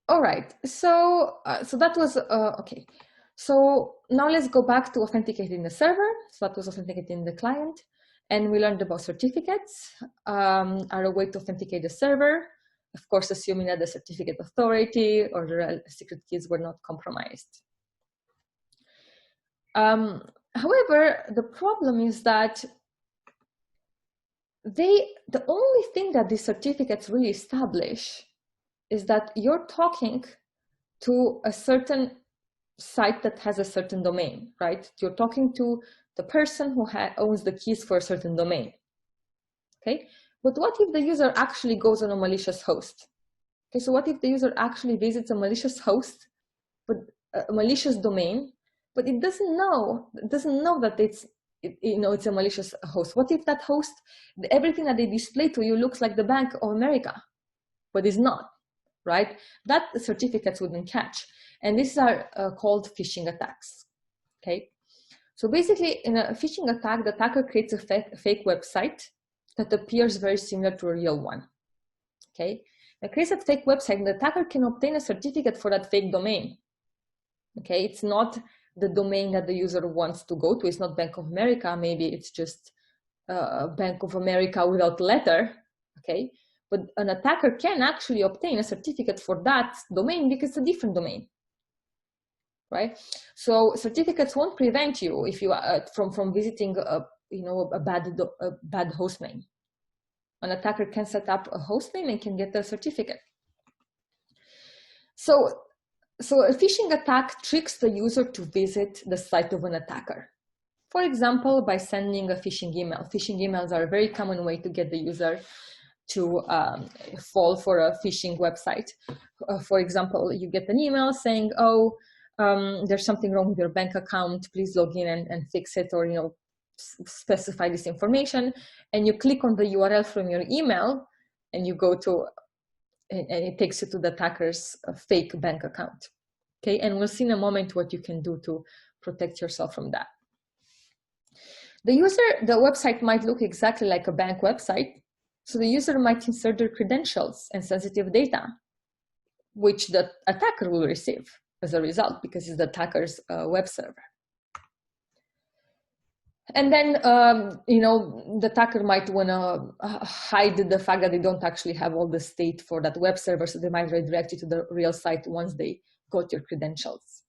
All right, so that was okay. So now let's go back to authenticating the server. So that was authenticating the client, and we learned about certificates are a way to authenticate the server. Of course, assuming that the certificate authority or the secret keys were not compromised. However, the problem is that the only thing that these certificates really establish is that you're talking to a certain site that has a certain domain, right? You're talking to the person who owns the keys for a certain domain, okay? But what if the user actually goes on a malicious host? Okay, so what if the user actually visits a malicious host, but a malicious domain, but it doesn't know that it's a malicious host? What if that host, everything that they display to you looks like the Bank of America, but is not, right? That the certificates wouldn't catch. And these are called phishing attacks, okay? So basically, in a phishing attack, the attacker creates a fake website that appears very similar to a real one, okay? It creates a fake website, and the attacker can obtain a certificate for that fake domain, okay? It's not the domain that the user wants to go to. It's not Bank of America. Maybe it's just Bank of America without letter, okay? But an attacker can actually obtain a certificate for that domain because it's a different domain, right? So certificates won't prevent you if you from visiting a bad host name. An attacker can set up a host name and can get a certificate. So a phishing attack tricks the user to visit the site of an attacker. For example, by sending a phishing email. Phishing emails are a very common way to get the user to fall for a phishing website. For example, you get an email saying, oh, there's something wrong with your bank account, please log in and fix it, or specify this information, and you click on the URL from your email and you go to, and it takes you to the attacker's fake bank account. Okay, and we'll see in a moment what you can do to protect yourself from that. The website might look exactly like a bank website, so the user might insert their credentials and sensitive data, which the attacker will receive as a result, because it's the attacker's web server. And then, the attacker might want to hide the fact that they don't actually have all the state for that web server, so they might redirect you to the real site once they got your credentials.